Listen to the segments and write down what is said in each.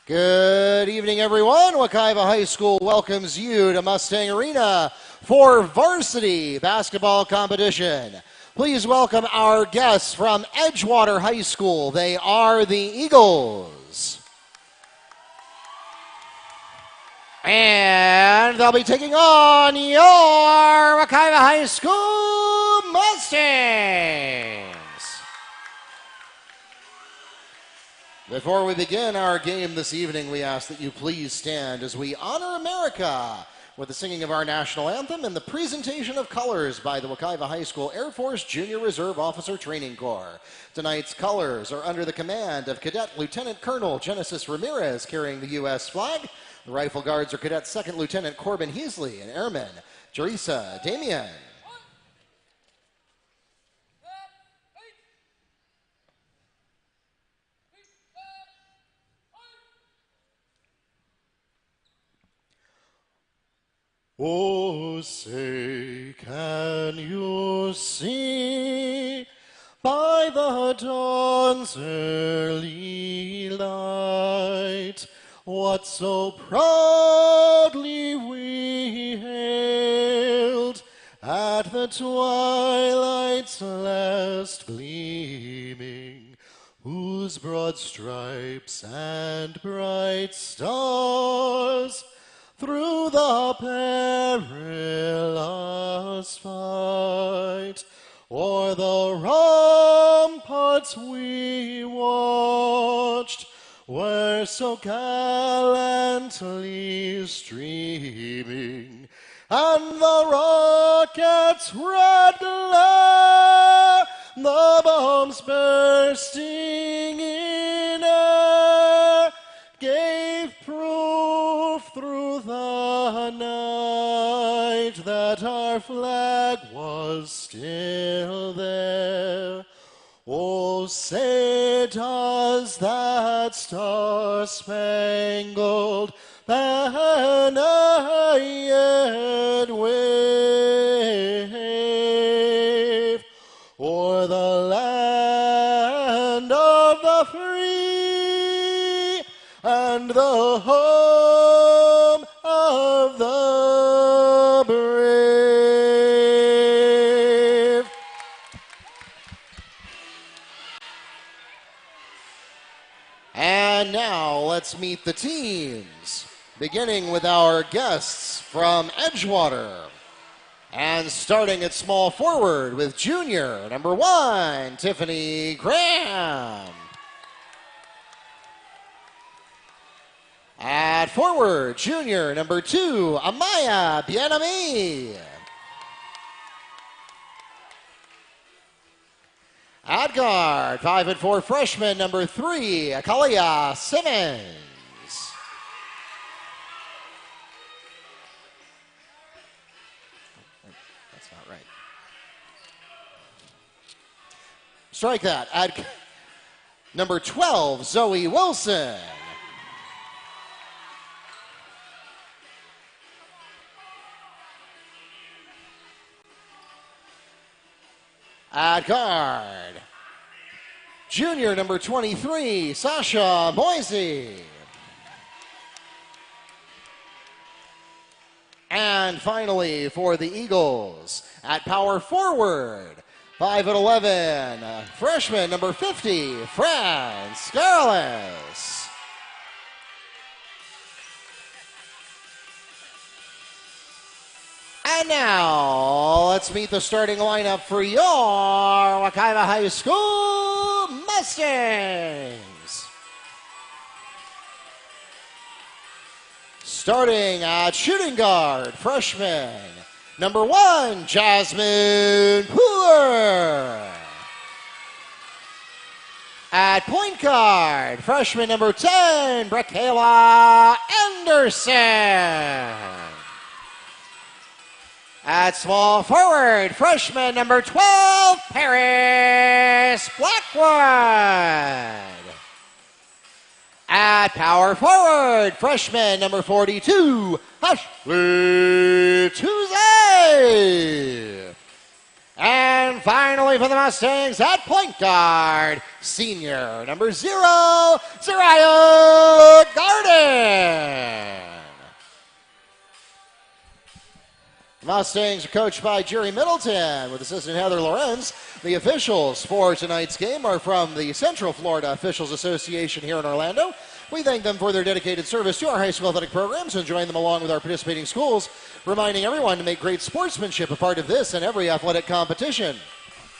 Good evening, everyone. Wekiva High School welcomes you to Mustang Arena for Varsity basketball competition. Please welcome our guests from Edgewater High School. They are the Eagles. And they'll be taking on your Wekiva High School Mustangs. Before we begin our game this evening, we ask that you please stand as we honor America with the singing of our national anthem and the presentation of colors by the Wekiva High School Air Force Junior Reserve Officer Training Corps. Tonight's colors are under the command of Cadet Lieutenant Colonel Genesis Ramirez, carrying the U.S. flag. The Rifle Guards are Cadet Second Lieutenant Corbin Heasley and Airman Jerisa Damian. Oh, say, can you see by the dawn's early light what so proudly we hailed at the twilight's last gleaming, whose broad stripes and bright stars through the perilous fight o'er the ramparts we watched, were so gallantly streaming, and the rocket's red glare, the bombs bursting in air, gave proof through the night that our flag was still there. Oh, say does that star-spangled banner yet wave o'er the land of the free and the home of the brave. And now let's meet the teams, beginning with our guests from Edgewater. And starting at small forward with junior number 1, Tiffany Graham. At forward, junior number 2, Amaya Bienami. At guard, 5'4" freshman number 3, Akalia Simmons. That's not right. Strike that. At number 12, Zoe Wilson. At guard, junior number 23, Sasha Moisey. And finally, for the Eagles, at power forward, 5'11", freshman number 50, Fran Scarless. And now, let's meet the starting lineup for your Wekiva High School Mustangs. Starting at shooting guard, freshman number 1, Jasmine Pooler. At point guard, freshman number 10, Brakayla Anderson. At small forward, freshman number 12, Paris Blackwood. At power forward, freshman number 42, Ashley Tuesday. And finally for the Mustangs at point guard, senior number 0, Zariah Garden. Mustangs are coached by Jerry Middleton with assistant Heather Lorenz. The officials for tonight's game are from the Central Florida Officials Association here in Orlando. We thank them for their dedicated service to our high school athletic programs and join them along with our participating schools, reminding everyone to make great sportsmanship a part of this and every athletic competition.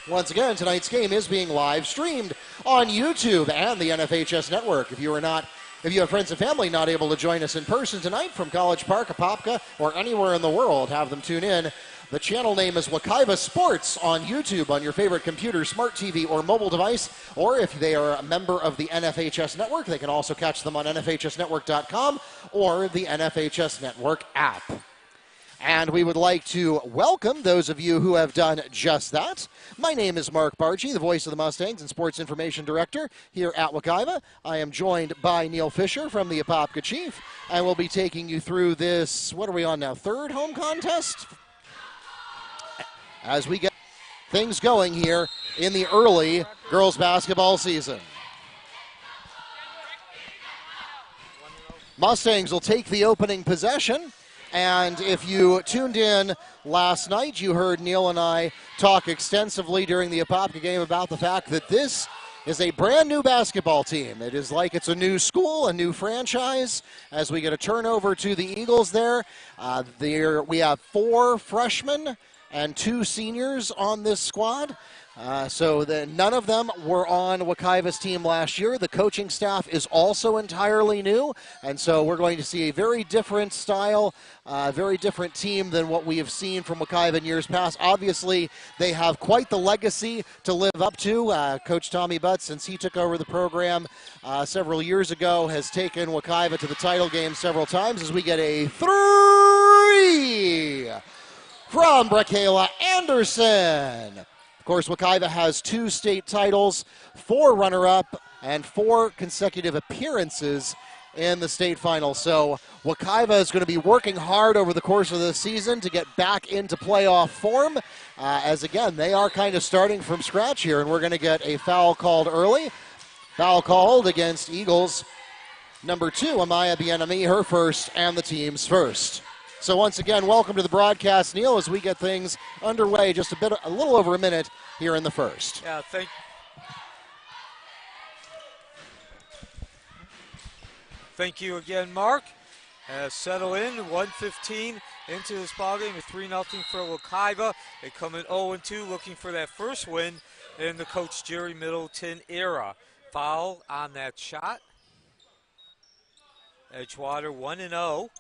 Once again, tonight's game is being live streamed on YouTube and the NFHS network. If you have friends and family not able to join us in person tonight from College Park, Apopka, or anywhere in the world, have them tune in. The channel name is Wekiva Sports on YouTube on your favorite computer, smart TV, or mobile device. Or if they are a member of the NFHS network, they can also catch them on NFHSnetwork.com or the NFHS Network app. And we would like to welcome those of you who have done just that. My name is Mark Barchi, the voice of the Mustangs and Sports Information Director here at Wekiva. I am joined by Neil Fisher from the Apopka Chief. I will be taking you through this, what are we on now, third home contest? As we get things going here in the early girls basketball season. Mustangs will take the opening possession. And if you tuned in last night, you heard Neil and I talk extensively during the Apopka game about the fact that this is a brand new basketball team. It is like it's a new school, a new franchise. As we get a turnover to the Eagles there, we have 4 freshmen and 2 seniors on this squad. So none of them were on Wekiva's team last year. The coaching staff is also entirely new, and so we're going to see a very different style, very different team than what we have seen from Wekiva in years past. Obviously, they have quite the legacy to live up to. Coach Tommy Butts, since he took over the program several years ago, has taken Wekiva to the title game several times as we get a 3 from Brakayla Anderson. Of course, Wekiva has 2 state titles, 4 runner-up, and 4 consecutive appearances in the state final. So Wekiva is going to be working hard over the course of the season to get back into playoff form, as again, they are kind of starting from scratch here, and we're going to get a foul called early. Foul called against Eagles number 2, Amaya Bienami, her first and the team's first. So once again, welcome to the broadcast, Neil, as we get things underway just a little over a minute here in the first. Yeah, thank you again, Mark. Settle in, 1:15 into this ballgame, a 3-0 for Wekiva. They come in 0-2, looking for that first win in the Coach Jerry Middleton era. Foul on that shot. Edgewater 1-0.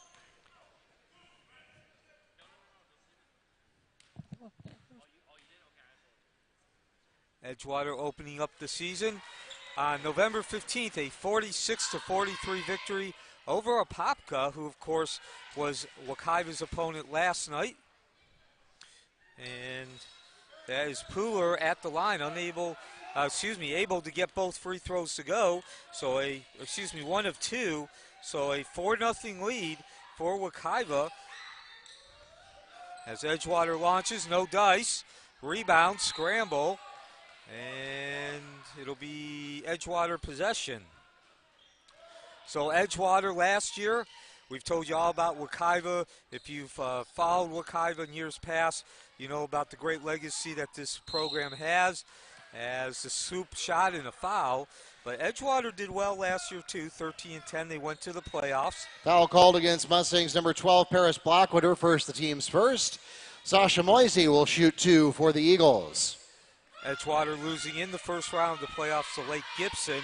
Edgewater opening up the season on November 15th, a 46-43 victory over Apopka, who of course was Wekiva's opponent last night. And that is Pooler at the line, able to get both free throws to go. So 1 of 2. So a 4-0 lead for Wekiva. As Edgewater launches, no dice, rebound, scramble. And it'll be Edgewater possession. So Edgewater last year, we've told you all about Wekiva. If you've followed Wekiva in years past, you know about the great legacy that this program has as the swoop shot and a foul. But Edgewater did well last year too, 13-10. They went to the playoffs. Foul called against Mustangs number 12, Paris Blackwood, her first, the team's first. Sasha Moisey will shoot 2 for the Eagles. Edgewater losing in the first round of the playoffs to Lake Gibson.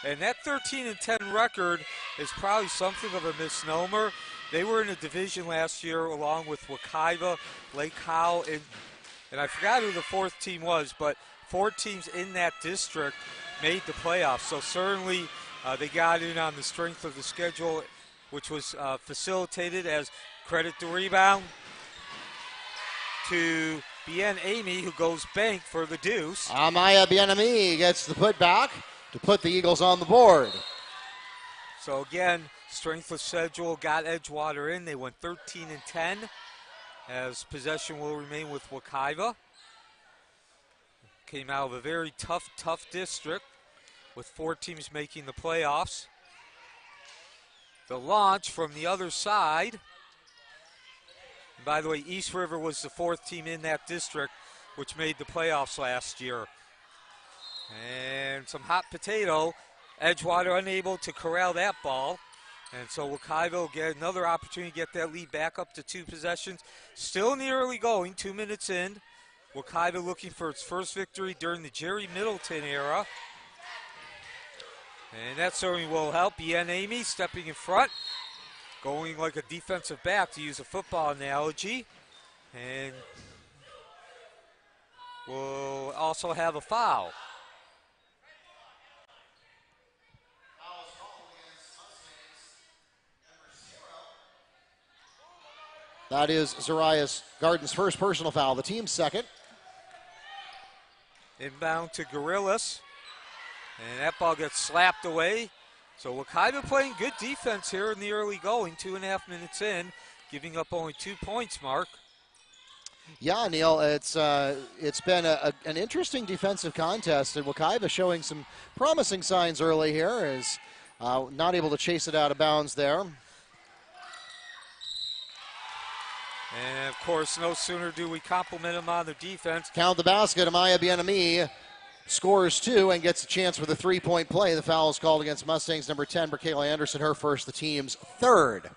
And that 13-10 record is probably something of a misnomer. They were in a division last year along with Wekiva, Lake Howell, and I forgot who the 4th team was, but 4 teams in that district made the playoffs. So certainly they got in on the strength of the schedule, which was facilitated as credit the rebound to Bien Amy, who goes bank for the deuce. Amaya Bienami gets the putback to put the Eagles on the board. So again, strength of schedule got Edgewater in. They went 13-10 as possession will remain with Wekiva. came out of a very tough district with 4 teams making the playoffs. The launch from the other side. And by the way, East River was the 4th team in that district, which made the playoffs last year. And some hot potato. Edgewater unable to corral that ball. And so Wekiva will get another opportunity to get that lead back up to 2 possessions. Still in the early going, 2 minutes in. Wekiva looking for its first victory during the Jerry Middleton era. And that certainly will help. Ian Amy stepping in front, going like a defensive back to use a football analogy. And we'll also have a foul. That is Zarias Garden's first personal foul, the team's second. Inbound to Gorillas. And that ball gets slapped away. So Wekiva playing good defense here in the early going, 2.5 minutes in, giving up only 2 points, Mark. Yeah, Neil, it's been an interesting defensive contest, and Wekiva showing some promising signs early here, is not able to chase it out of bounds there. And, of course, no sooner do we compliment them on their defense. Count the basket. Amaya Bien-Ami scores 2 and gets a chance for the 3-point play. The foul is called against Mustangs number 10, Bracayla Anderson, her first, the team's 3rd.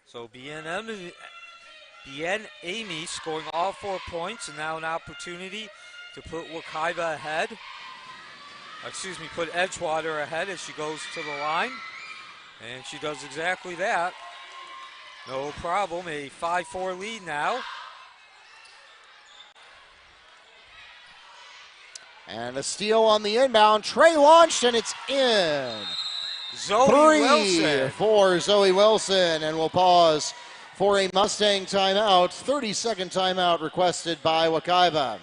So Bien-Ami scoring all 4 points, and now an opportunity to put Wekiva ahead. Put Edgewater ahead as she goes to the line. And she does exactly that. No problem, a 5-4 lead now. And a steal on the inbound. Trey launched, and it's in. Zoe 3 Wilson. for Zoe Wilson, and we'll pause for a Mustang timeout. 30-second timeout requested by Wekiva.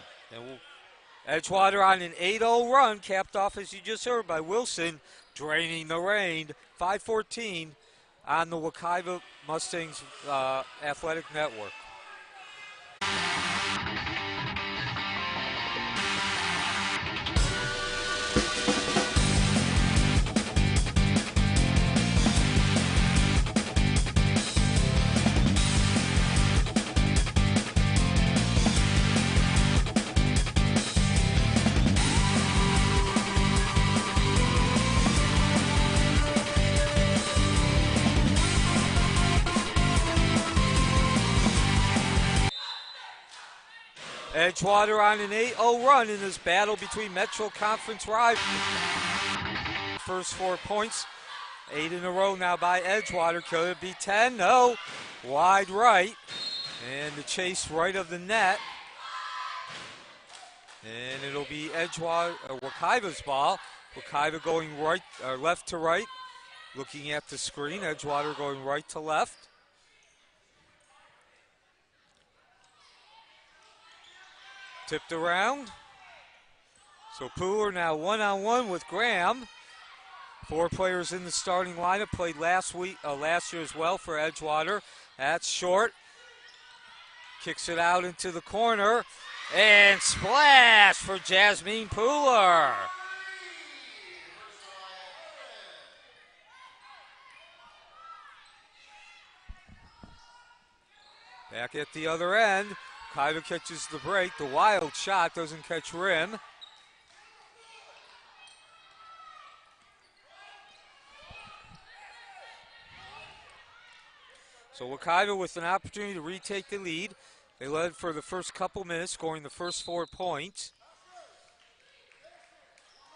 Edgewater on an 8-0 run, capped off, as you just heard, by Wilson, draining the rain. 5:14 on the Wekiva Mustangs Athletic Network. Edgewater on an 8-0 run in this battle between Metro Conference rivals. First 4 points, 8 in a row now by Edgewater. Could it be 10? No. Wide right. And the chase right of the net. And it'll be Wekiva's ball. Wekiva going left to right, looking at the screen. Edgewater going right to left. Tipped around. So Pooler now one-on-one with Graham. 4 players in the starting lineup, played last year as well for Edgewater. That's short. Kicks it out into the corner. And splash for Jasmine Pooler. Back at the other end. Wekiva catches the break. The wild shot doesn't catch rim. So Wekiva with an opportunity to retake the lead. They led for the first couple minutes, scoring the first 4 points.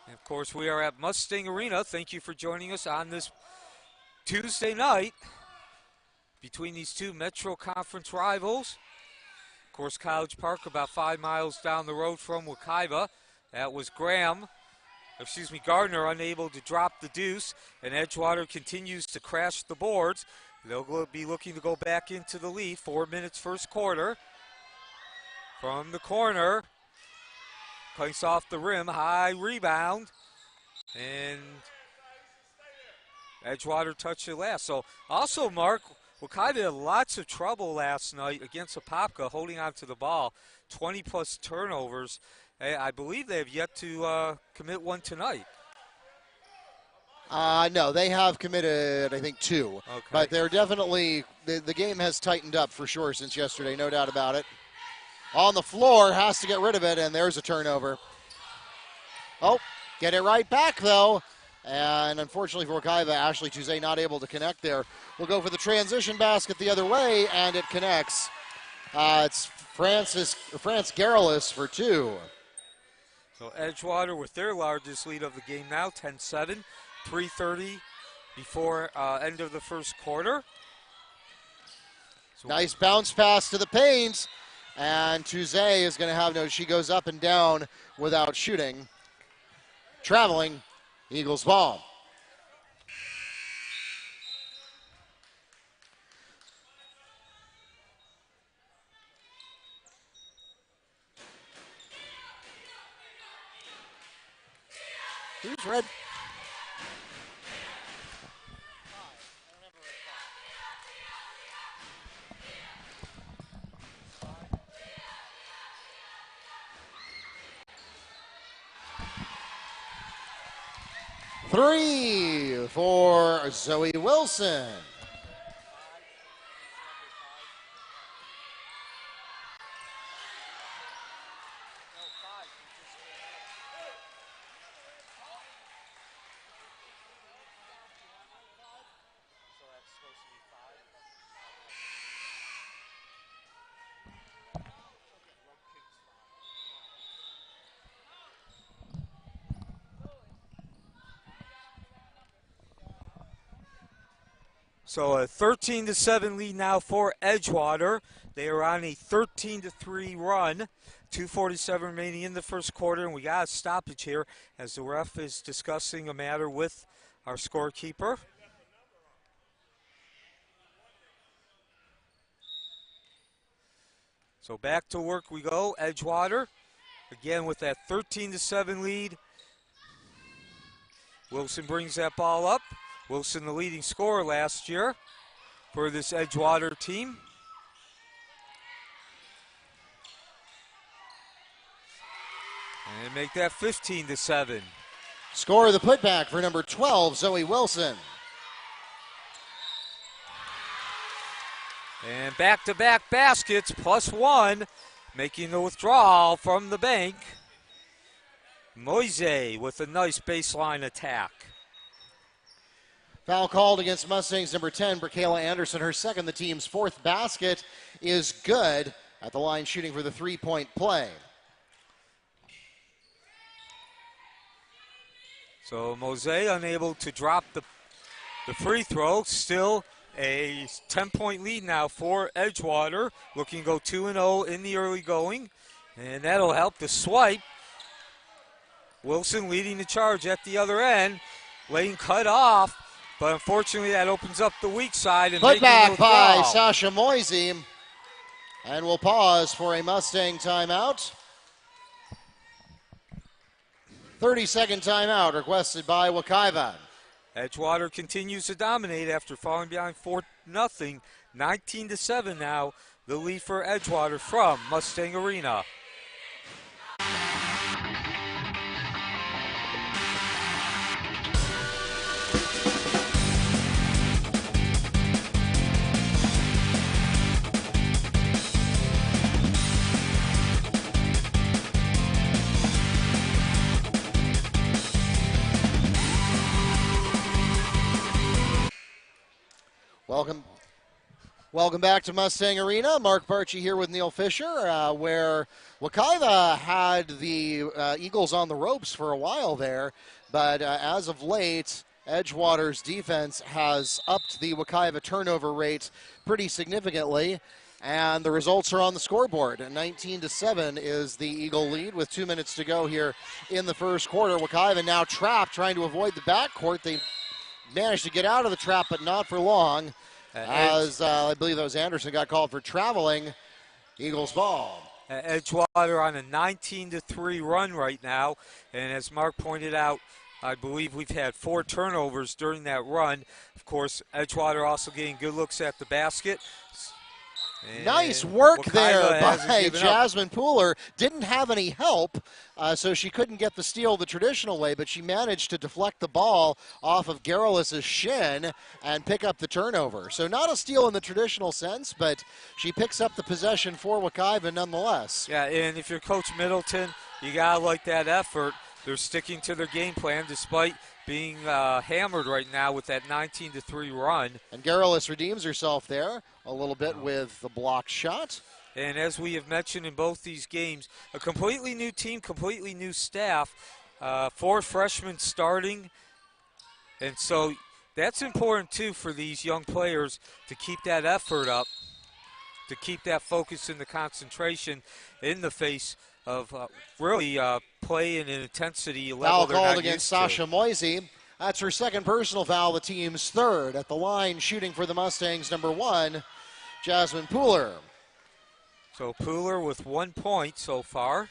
And of course, we are at Mustang Arena. Thank you for joining us on this Tuesday night between these 2 Metro Conference rivals. Of course, College Park about 5 miles down the road from Wekiva. That was Gardner unable to drop the deuce, and Edgewater continues to crash the boards. They'll be looking to go back into the lead. 4 minutes first quarter. From the corner, place off the rim, high rebound, and Edgewater touched it last. So also, Mark, Wekiva had lots of trouble last night against Apopka holding on to the ball. 20-plus turnovers I believe they have yet to commit one tonight. No, they have committed, I think, 2. Okay. But they're definitely, the game has tightened up for sure since yesterday, no doubt about it. On the floor, has to get rid of it, and there's a turnover. Oh, get it right back, though. And unfortunately for Wekiva, Ashley Tuzet not able to connect there. We'll go for the transition basket the other way, and it connects. It's France Garrellis for 2. So Edgewater with their largest lead of the game now, 10-7, 3:30 before end of the first quarter. So nice bounce pass to the paint, and Tuzet is going to have she goes up and down without shooting. Traveling, Eagles ball. Who's red? Three for Zoe Wilson. So a 13-7 lead now for Edgewater. They are on a 13-3 run. 2:47 remaining in the first quarter, and we got a stoppage here as the ref is discussing a matter with our scorekeeper. So back to work we go. Edgewater again with that 13-7 lead. Wilson brings that ball up. Wilson, the leading scorer last year for this Edgewater team. And make that 15-7. Score of the putback for number 12, Zoe Wilson. And back-to-back baskets, +1, making the withdrawal from the bank. Moise with a nice baseline attack. Foul called against Mustangs number 10, Brickayla Anderson. Her second, the team's 4th basket, is good at the line shooting for the 3-point play. So Mose unable to drop the free throw. Still a 10-point lead now for Edgewater. Looking to go 2-0 in the early going. And that'll help the swipe. Wilson leading the charge at the other end. Lane cut off. But unfortunately, that opens up the weak side. And Put back by Sasha Moise. And we'll pause for a Mustang timeout. 30-second timeout requested by Wekiva. Edgewater continues to dominate after falling behind 4-0. 19-7 now, the lead for Edgewater from Mustang Arena. Welcome back to Mustang Arena. Mark Barchi here with Neil Fisher, where Wekiva had the Eagles on the ropes for a while there, but as of late, Edgewater's defense has upped the Wekiva turnover rate pretty significantly, and the results are on the scoreboard. 19-7 is the Eagle lead with 2 minutes to go here in the first quarter. Wekiva now trapped, trying to avoid the backcourt. They managed to get out of the trap, but not for long. As I believe that was Anderson got called for traveling. Eagles ball. Edgewater on a 19-3 run right now. And as Mark pointed out, I believe we've had 4 turnovers during that run. Of course, Edgewater also getting good looks at the basket. Nice work Wekiva there by hasn't given up. Jasmine Pooler. Didn't have any help, so she couldn't get the steal the traditional way, but she managed to deflect the ball off of Garrulous' shin and pick up the turnover. So not a steal in the traditional sense, but she picks up the possession for Wekiva nonetheless. Yeah, and if you're Coach Middleton, you got to like that effort. They're sticking to their game plan despite being hammered right now with that 19-3 run. And Garrulous redeems herself there a little bit with the blocked shot. And as we have mentioned in both these games, a completely new team, completely new staff, 4 freshmen starting. And so that's important, too, for these young players to keep that effort up, to keep that focus and the concentration in the face of really play and an intensity level Foul called against Sasha Moisey. That's her second personal foul, the team's third. At the line, shooting for the Mustangs, number 1, Jasmine Pooler. So Pooler with 1 point so far.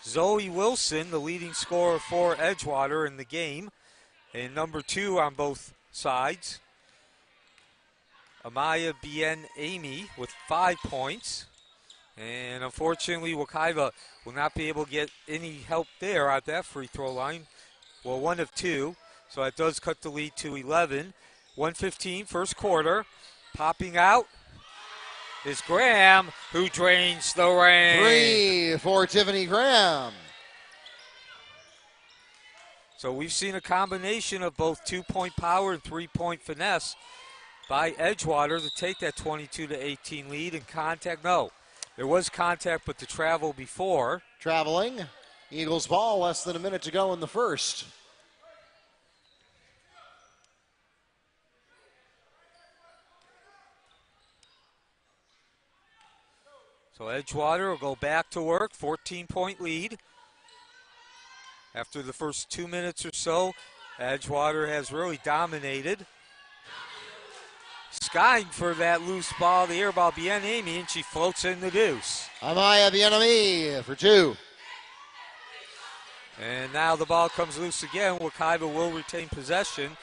Zoe Wilson, the leading scorer for Edgewater in the game, and number 2 on both sides. Amaya Bien Amy with 5 points. And unfortunately, Wekiva will not be able to get any help there at that free throw line. Well, 1 of 2. So that does cut the lead to 11. 1:15, first quarter. Popping out is Graham, who drains the rain. 3 for Tiffany Graham. So we've seen a combination of both 2-point power and 3-point finesse by Edgewater to take that 22-18 lead and contact. No, there was contact, but the travel before. Traveling. Eagles ball, less than a minute to go in the first. So Edgewater will go back to work, 14-point lead. After the first 2 minutes or so, Edgewater has really dominated. Skying for that loose ball, the air ball, Bien Amy, and she floats in the deuce. Amaya Bien-Ami for 2. And now the ball comes loose again. Wekiva will retain possession,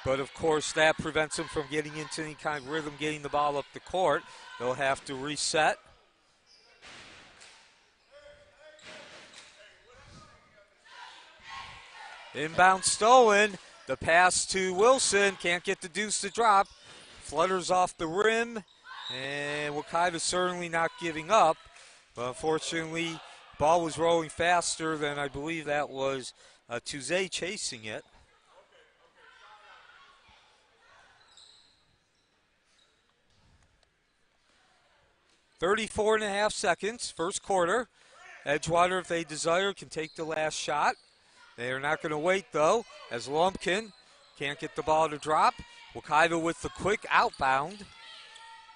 but of course that prevents them from getting into any kind of rhythm, getting the ball up the court. They'll have to reset. Inbound stolen. The pass to Wilson. Can't get the deuce to drop. Flutters off the rim. And Wekiva certainly not giving up. But unfortunately, ball was rolling faster than I believe that was Tuze chasing it. .34.5 seconds, first quarter. Edgewater, if they desire, can take the last shot. They are not going to wait, though, as Lumpkin can't get the ball to drop. Wekiva with the quick outbound.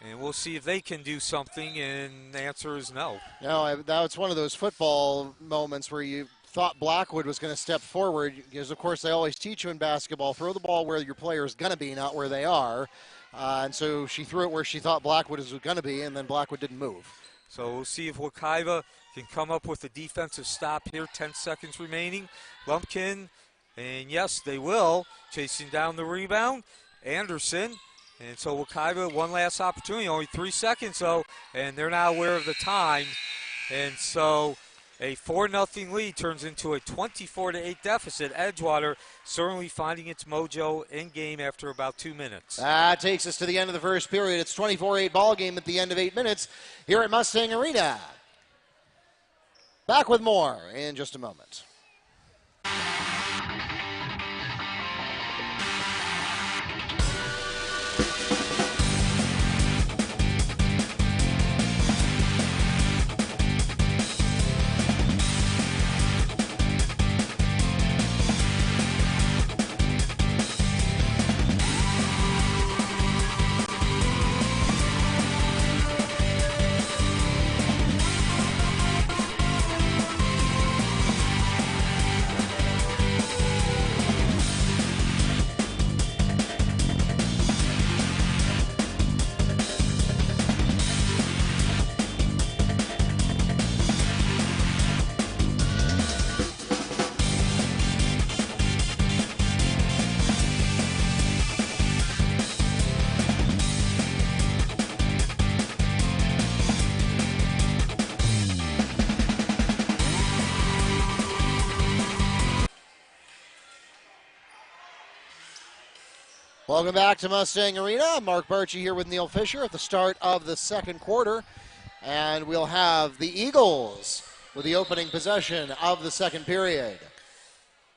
And we'll see if they can do something, and the answer is no. No, that's one of those football moments where you thought Blackwood was going to step forward, because, of course, they always teach you in basketball, throw the ball where your player is going to be, not where they are. And so she threw it where she thought Blackwood was going to be, and then Blackwood didn't move. So we'll see if Wekiva can come up with a defensive stop here. 10 seconds remaining. Lumpkin, and yes, they will. Chasing down the rebound. Anderson. And so Wekiva, one last opportunity. Only 3 seconds, though, and they're not aware of the time. And so a 4-0 lead turns into a 24-8 deficit. Edgewater certainly finding its mojo in game after about 2 minutes. That takes us to the end of the first period. It's 24-8 ball game at the end of 8 minutes here at Mustang Arena. Back with more in just a moment. Welcome back to Mustang Arena. Mark Barchi here with Neil Fisher at the start of the second quarter. And we'll have the Eagles with the opening possession of the second period.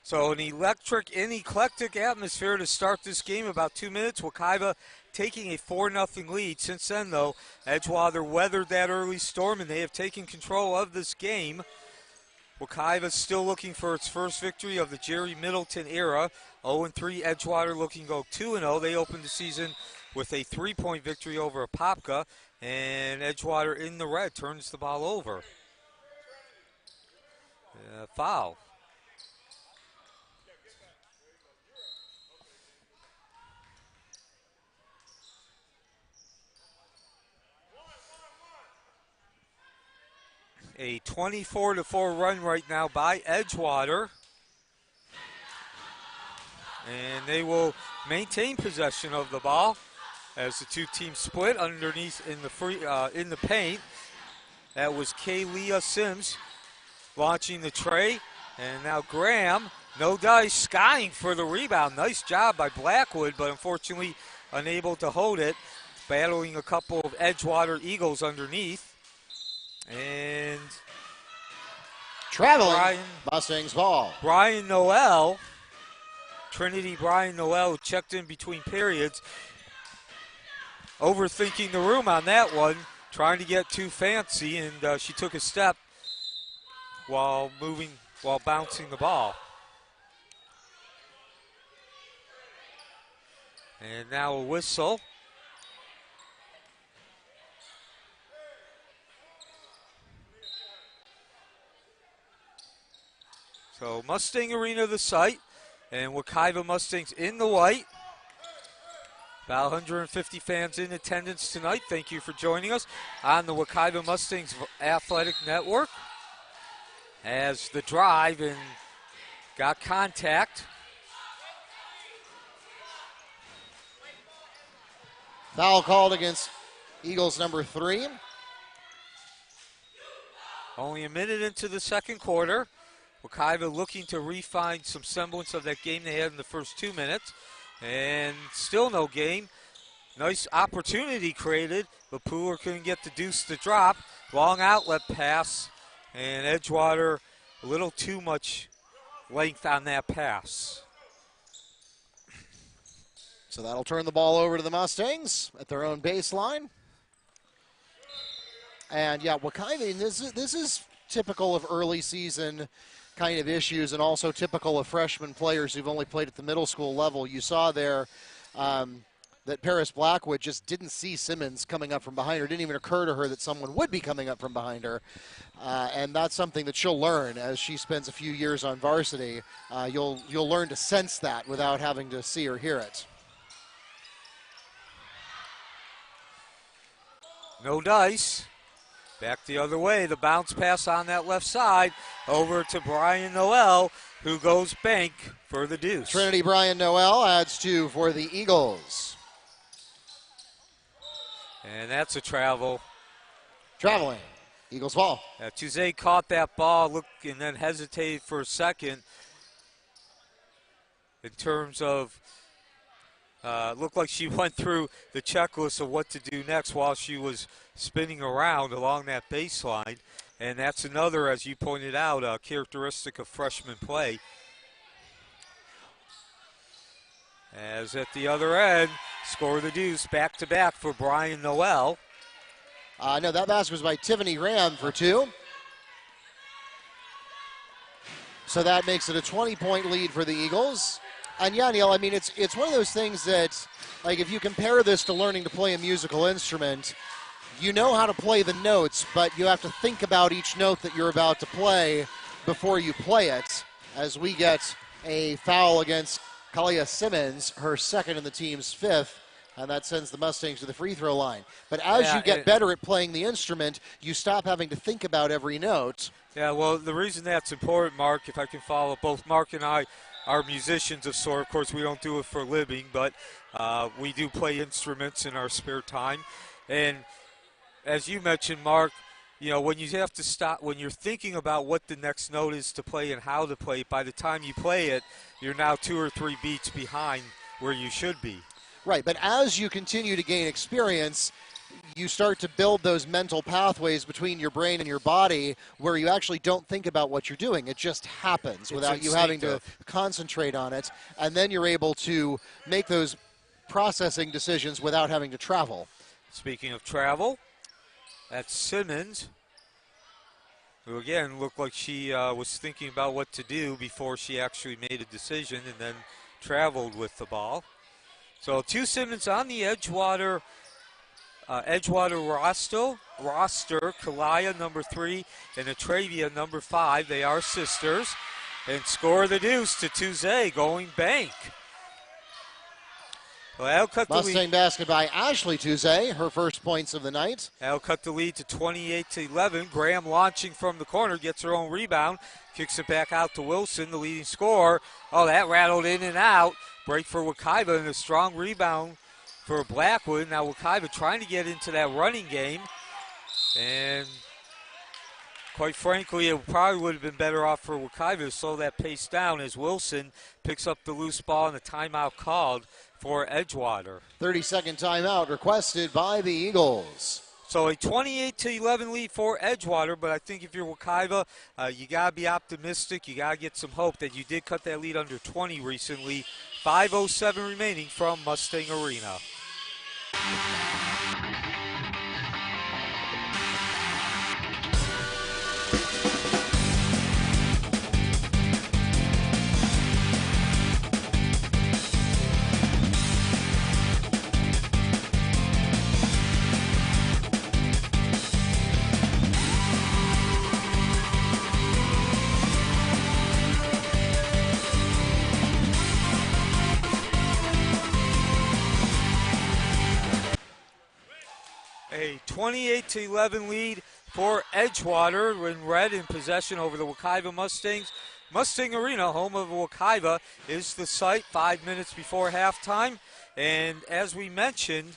So an eclectic atmosphere to start this game. About 2 minutes. Wekiva taking a 4-0 lead. Since then, though, Edgewater weathered that early storm, and they have taken control of this game. Wekiva still looking for its first victory of the Jerry Middleton era. 0-3, Edgewater looking to go 2-0. They opened the season with a 3-point victory over Apopka, and Edgewater in the red turns the ball over. Foul. A 24-4 run right now by Edgewater. And they will maintain possession of the ball as the two teams split underneath in the paint. That was Kaylia Sims launching the tray. And now Graham, no dice, skying for the rebound. Nice job by Blackwood, but unfortunately unable to hold it. Battling a couple of Edgewater Eagles underneath. And traveling Mustangs ball. Brian Noel, Trinity Brian Noel, checked in between periods. Overthinking the room on that one, trying to get too fancy, and she took a step while bouncing the ball. And now a whistle. So Mustang Arena the site, and Wekiva Mustangs in the white. About 150 fans in attendance tonight. Thank you for joining us on the Wekiva Mustangs Athletic Network. As the drive and got contact. Foul called against Eagles number 3. Only a minute into the second quarter. Wekiva looking to refine some semblance of that game they had in the first 2 minutes. And still no game. Nice opportunity created, but Pooler couldn't get the deuce to drop. Long outlet pass, and Edgewater a little too much length on that pass. So that'll turn the ball over to the Mustangs at their own baseline. And yeah, Wekiva, this is typical of early season kind of issues, and also typical of freshman players who've only played at the middle school level. You saw there that Paris Blackwood just didn't see Simmons coming up from behind her. It didn't even occur to her that someone would be coming up from behind her. And that's something that she'll learn as she spends a few years on varsity. You'll learn to sense that without having to see or hear it. No dice. Back the other way, the bounce pass on that left side over to Brian Noel, who goes bank for the deuce. Trinity Brian Noel adds 2 for the Eagles. And that's a travel. Traveling. Eagles ball. Tuze caught that ball, looked, and then hesitated for a second in terms of looked like she went through the checklist of what to do next while she was spinning around along that baseline. And that's another, as you pointed out, characteristic of freshman play. As at the other end, score the deuce back-to-back for Brian Noel. No, that basket was by Tiffany Ram for 2. So that makes it a 20-point lead for the Eagles. And yeah, Neil, I mean, it's one of those things that, like, if you compare this to learning to play a musical instrument, you know how to play the notes, but you have to think about each note that you're about to play before you play it. As we get a foul against Kalia Simmons, her second in the team's 5th, and that sends the Mustangs to the free throw line. But as you get better at playing the instrument, you stop having to think about every note. Yeah, well, the reason that's important, Mark, if I can follow, both Mark and I are musicians of sort. Of course, we don't do it for a living, but we do play instruments in our spare time. And as you mentioned, Mark, you know, when you have to stop, when you're thinking about what the next note is to play and how to play it, by the time you play it, you're now 2 or 3 beats behind where you should be. Right, but as you continue to gain experience, you start to build those mental pathways between your brain and your body where you actually don't think about what you're doing. It just happens without you having to concentrate on it, and then you're able to make those processing decisions without having to travel. Speaking of travel, that's Simmons, who again looked like she was thinking about what to do before she actually made a decision and then traveled with the ball. So 2 Simmons on the Edgewater roster, Kalaya number 3 and Atravia number 5. They are sisters. And score the deuce to Tuze going bank. Well, that'll cut the Mustang lead. basket by Ashley Tuze, her first points of the night. That'll cut the lead to 28-11. Graham launching from the corner, gets her own rebound, kicks it back out to Wilson, the leading scorer. Oh, that rattled in and out. Break for Wekiva and a strong rebound for Blackwood. Now Wekiva trying to get into that running game. And quite frankly, it probably would have been better off for Wekiva to slow that pace down as Wilson picks up the loose ball and the timeout called for Edgewater. 30-second timeout requested by the Eagles. So a 28-11 lead for Edgewater, but I think if you're Wekiva, you got to be optimistic. You got to get some hope that you did cut that lead under 20 recently. 5:07 remaining from Mustang Arena. A 28-11 lead for Edgewater when red in possession over the Wekiva Mustangs. Mustang Arena, home of Wekiva, is the site 5 minutes before halftime. And as we mentioned,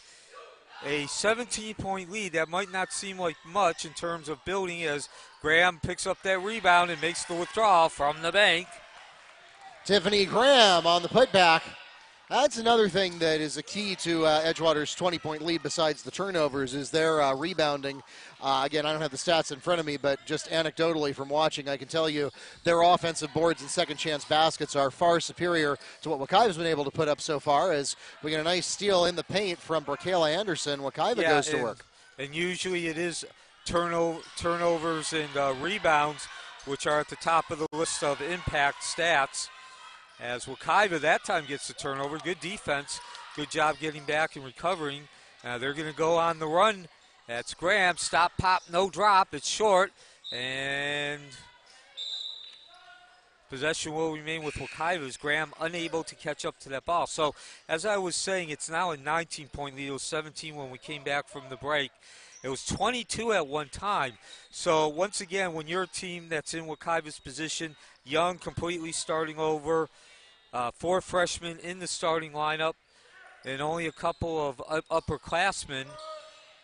a 17-point lead. That might not seem like much in terms of building as Graham picks up that rebound and makes the withdrawal from the bank. Tiffany Graham on the putback. That's another thing that is a key to Edgewater's 20-point lead besides the turnovers is their rebounding. Again, I don't have the stats in front of me, but just anecdotally from watching, I can tell you their offensive boards and second-chance baskets are far superior to what Wekiva's been able to put up so far as we get a nice steal in the paint from Bracayla Anderson. Wekiva goes to work. And usually it is turnovers and rebounds, which are at the top of the list of impact stats. As Wekiva that time gets the turnover. Good defense. Good job getting back and recovering. They're going to go on the run. That's Graham. Stop, pop, no drop. It's short. And possession will remain with Wekiva as Graham unable to catch up to that ball. So, as I was saying, it's now a 19-point lead. It was 17 when we came back from the break. It was 22 at one time. So, once again, when you're a team that's in Wekiva's position, young, completely starting over, 4 freshmen in the starting lineup, and only a couple of upperclassmen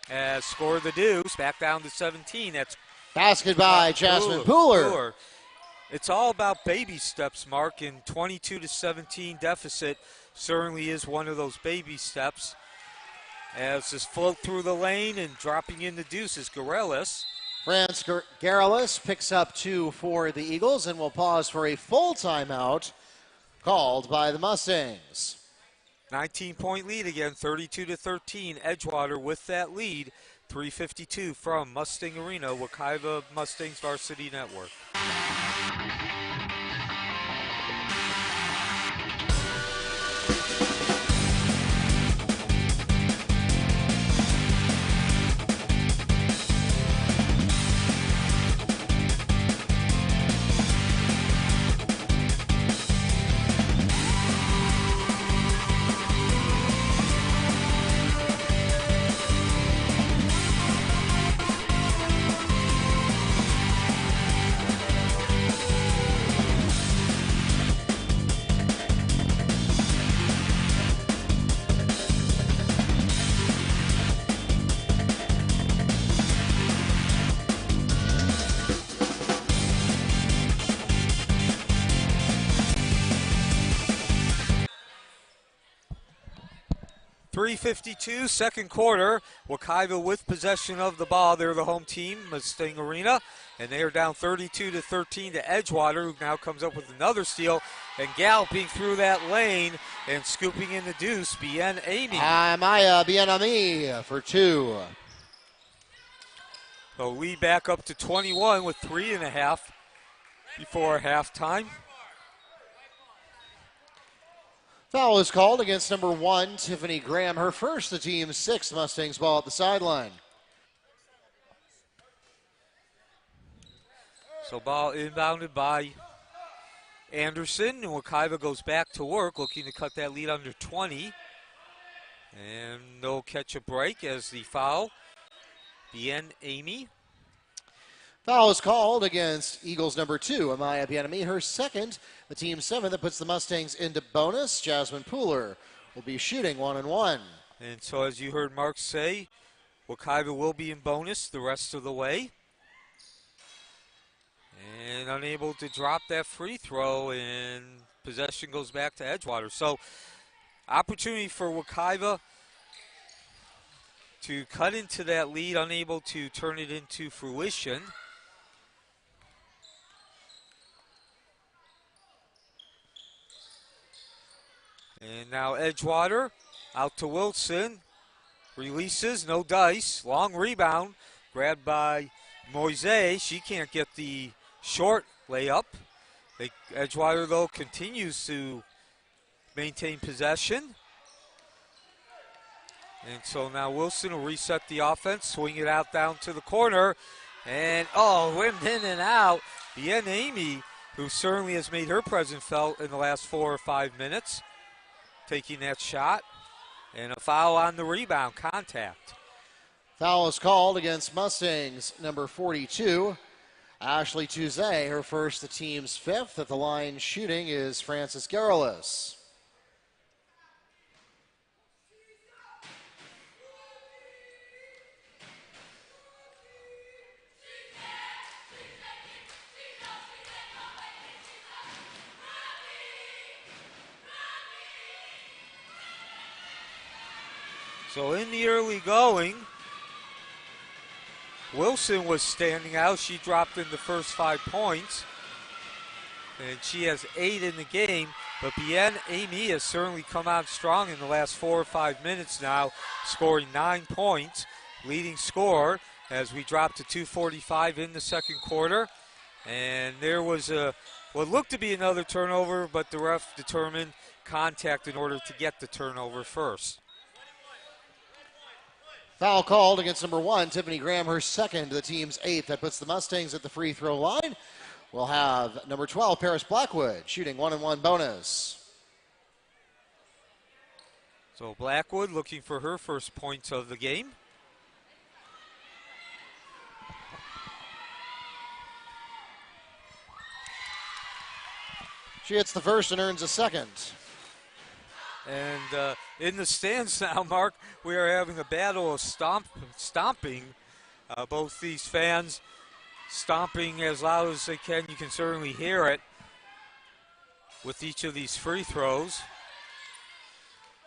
has scored the deuce, back down to 17. That's basket by Jasmine Pooler. It's all about baby steps, Mark, and 22-17 deficit certainly is one of those baby steps. As this float through the lane and dropping in the deuce is Garellis. France Garellis picks up 2 for the Eagles, and we'll pause for a full timeout called by the Mustangs. 19-point lead again, 32-13. Edgewater with that lead. 3:52 from Mustang Arena, Wekiva Mustangs Varsity Network. 3:52, second quarter. Wekiva with possession of the ball. They're the home team, Mustang Arena, and they are down 32-13 to Edgewater, who now comes up with another steal and galloping through that lane and scooping in the deuce. Bien Amy. Maya Bien-Ami for 2. So lead back up to 21 with 3.5 before halftime. Foul is called against number 1, Tiffany Graham. Her first, the team's 6th. Mustangs ball at the sideline. So ball inbounded by Anderson, and Wekiva goes back to work, looking to cut that lead under 20. And they'll catch a break as the foul. Bien Amy. Foul is called against Eagles number 2, Amaya Bien-Ami. Her second, the team's 7th. That puts the Mustangs into bonus. Jasmine Pooler will be shooting 1-1. And so as you heard Mark say, Wekiva will be in bonus the rest of the way. And unable to drop that free throw, and possession goes back to Edgewater. So opportunity for Wekiva to cut into that lead, unable to turn it into fruition. And now Edgewater out to Wilson. Releases, no dice. Long rebound, grabbed by Moise. She can't get the short layup. Edgewater, though, continues to maintain possession. And so now Wilson will reset the offense, swing it out down to the corner. And, rimmed in and out. Bien Amy, who certainly has made her presence felt in the last 4 or 5 minutes, taking that shot. And a foul on the rebound, contact. Foul is called against Mustangs number 42, Ashley Tuzet. Her first, the team's 5th. At the line shooting is Frances Garrellis. So in the early going, Wilson was standing out. She dropped in the first 5 points, and she has 8 in the game. But Bien Amy has certainly come out strong in the last 4 or 5 minutes now, scoring 9 points, leading scorer as we drop to 2:45 in the second quarter. And there was what looked to be another turnover, but the ref determined contact in order to get the turnover first. Foul called against number 1, Tiffany Graham, her second, the team's 8th. That puts the Mustangs at the free throw line. We'll have number 12, Paris Blackwood, shooting 1-1 bonus. So Blackwood looking for her first points of the game. She hits the first and earns a second. And in the stands now, Mark, we are having a battle of stomping. Both these fans stomping as loud as they can. You can certainly hear it with each of these free throws.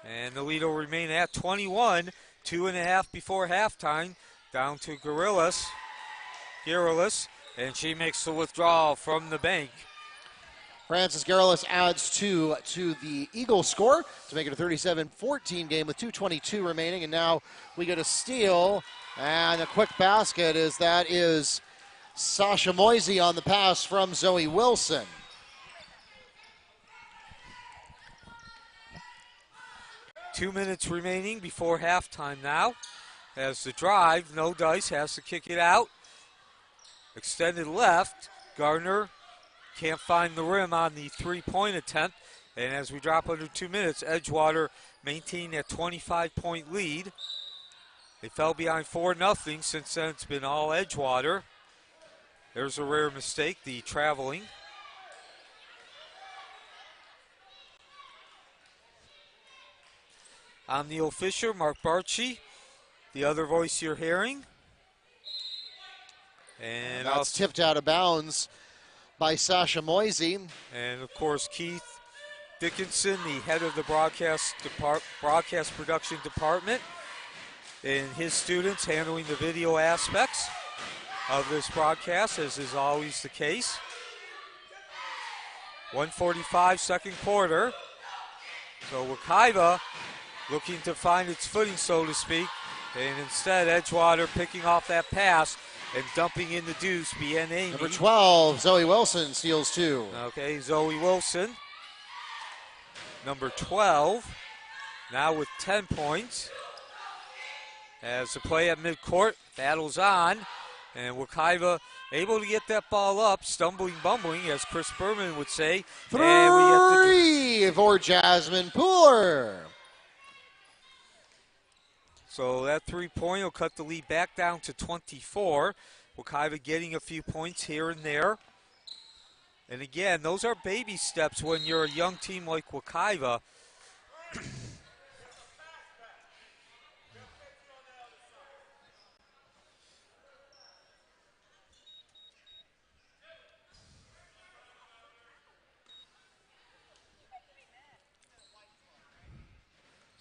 And the lead will remain at 21, 2.5 before halftime, down to Garrellis, and she makes the withdrawal from the bank. Frances Garrellis adds 2 to the Eagles score to make it a 37-14 game with 2:22 remaining. And now we get a steal and a quick basket that is Sasha Moise on the pass from Zoe Wilson. Two minutes remaining before halftime now. As the drive, no dice, has to kick it out. Extended left, Gardner can't find the rim on the three-point attempt. And as we drop under 2 minutes, Edgewater maintained that 25-point lead. They fell behind 4-0. Since then, it's been all Edgewater. There's a rare mistake, the traveling. I'm Neil Fisher, Mark Barchi, the other voice you're hearing. And that's tipped out of bounds by Sasha Moise. And, of course, Keith Dickinson, the head of the broadcast production department, and his students handling the video aspects of this broadcast, as is always the case. 1:45 second quarter. So Wekiva looking to find its footing, so to speak, and instead Edgewater picking off that pass and dumping in the deuce. Bien Amy. Number 12, Zoe Wilson steals 2. Okay, Zoe Wilson. Number 12, now with 10 points. As the play at midcourt battles on, and Wekiva able to get that ball up, stumbling, bumbling, as Chris Berman would say. 3 for Jasmine Pooler. So that 3-point will cut the lead back down to 24. Wekiva getting a few points here and there. And again, those are baby steps when you're a young team like Wekiva.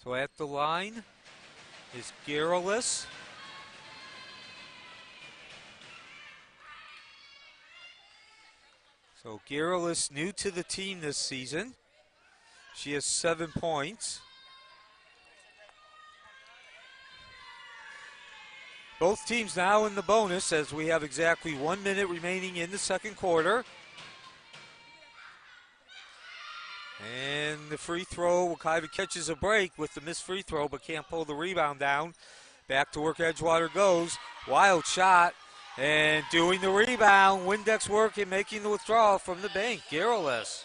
So at the line is Garrulus. So Garrulus new to the team this season. She has 7 points. Both teams now in the bonus as we have exactly 1 minute remaining in the second quarter. And the free throw, Wekiva catches a break with the missed free throw but can't pull the rebound down. Back to work Edgewater goes. Wild shot and doing the rebound. Windex work and making the withdrawal from the bank. Garrulus.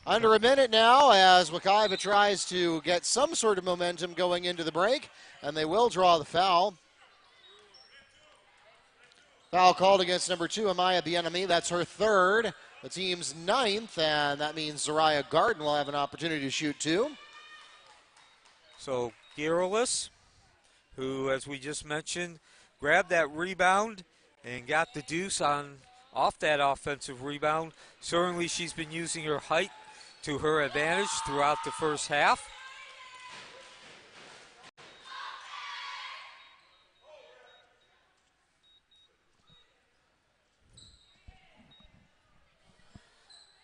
Under a minute now as Wekiva tries to get some sort of momentum going into the break, and they will draw the foul. Foul called against number 2, Amaya Bienemy. That's her 3rd, the team's 9th, and that means Zariah Garden will have an opportunity to shoot 2. So Garrulus, who, as we just mentioned, grabbed that rebound and got the deuce off that offensive rebound. Certainly she's been using her height to her advantage throughout the first half.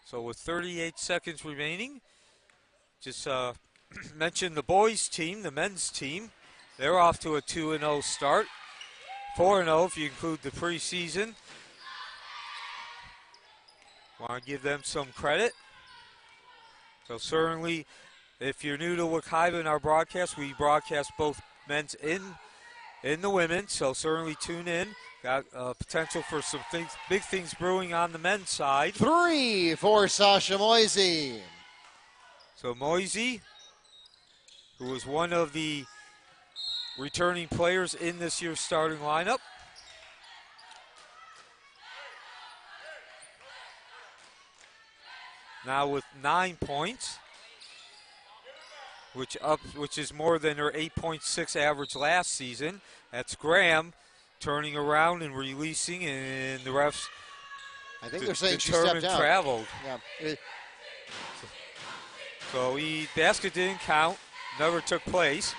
So with 38 seconds remaining, just mention the boys team, the men's team. They're off to a 2-0 start. 4-0 if you include the preseason. Want to give them some credit. So certainly, if you're new to Wekiva in our broadcast, we broadcast both men's in the women's, so certainly tune in. Got potential for some big things brewing on the men's side. 3 for Sasha Moisey. So Moisey, who was one of the returning players in this year's starting lineup. Now with 9 points, which is more than her 8.6 average last season. That's Graham turning around and releasing, and the refs, I think they're saying she stepped out. Traveled. Yeah. So basket didn't count, never took place.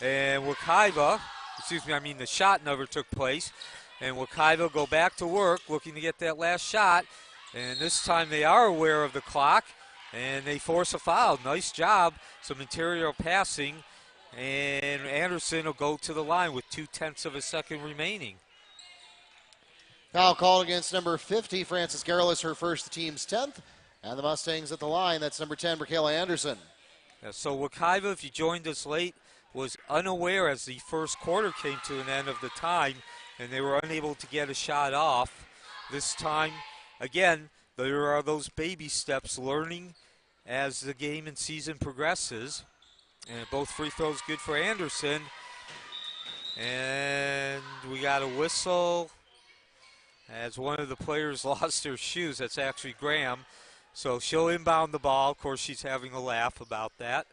And the shot never took place. And Wekiva go back to work looking to get that last shot. And this time they are aware of the clock, and they force a foul. Nice job, some interior passing. And Anderson will go to the line with 0.2 of a second remaining. Foul called against number 50, Frances Garrulus, her first, the team's 10th. And the Mustangs at the line, that's number 10, Brickayla Anderson. Yeah, so Wekiva, if you joined us late, was unaware as the first quarter came to an end of the time, and they were unable to get a shot off. This time, again, there are those baby steps, learning as the game and season progresses. And both free throws good for Anderson. And we got a whistle as one of the players lost their shoes. That's actually Graham. So she'll inbound the ball. Of course, she's having a laugh about that.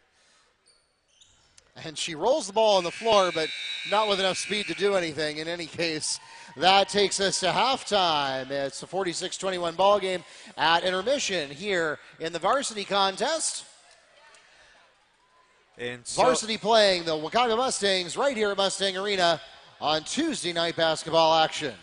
and she rolls the ball on the floor, but not with enough speed to do anything. In any case, that takes us to halftime. It's a 46-21 ball game at intermission here in the varsity contest. And Varsity playing the Wekiva Mustangs right here at Mustang Arena on Tuesday night basketball action.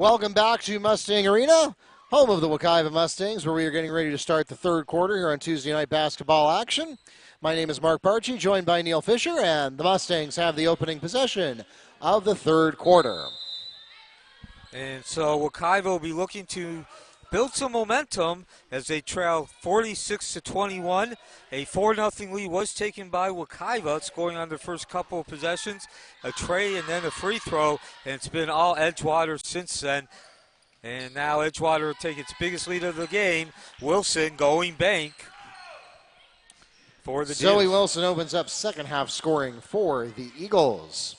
Welcome back to Mustang Arena, home of the Wekiva Mustangs, where we are getting ready to start the third quarter here on Tuesday night basketball action. My name is Mark Barchi, joined by Neil Fisher, and the Mustangs have the opening possession of the third quarter. And so Wekiva will be looking to build some momentum as they trail 46-21. A 4-0 lead was taken by Wekiva, scoring on their first couple of possessions, a tray and then a free throw, and it's been all Edgewater since then. And now Edgewater will take its biggest lead of the game. Wilson going bank for the Zoe Dibs. Wilson opens up second half scoring for the Eagles.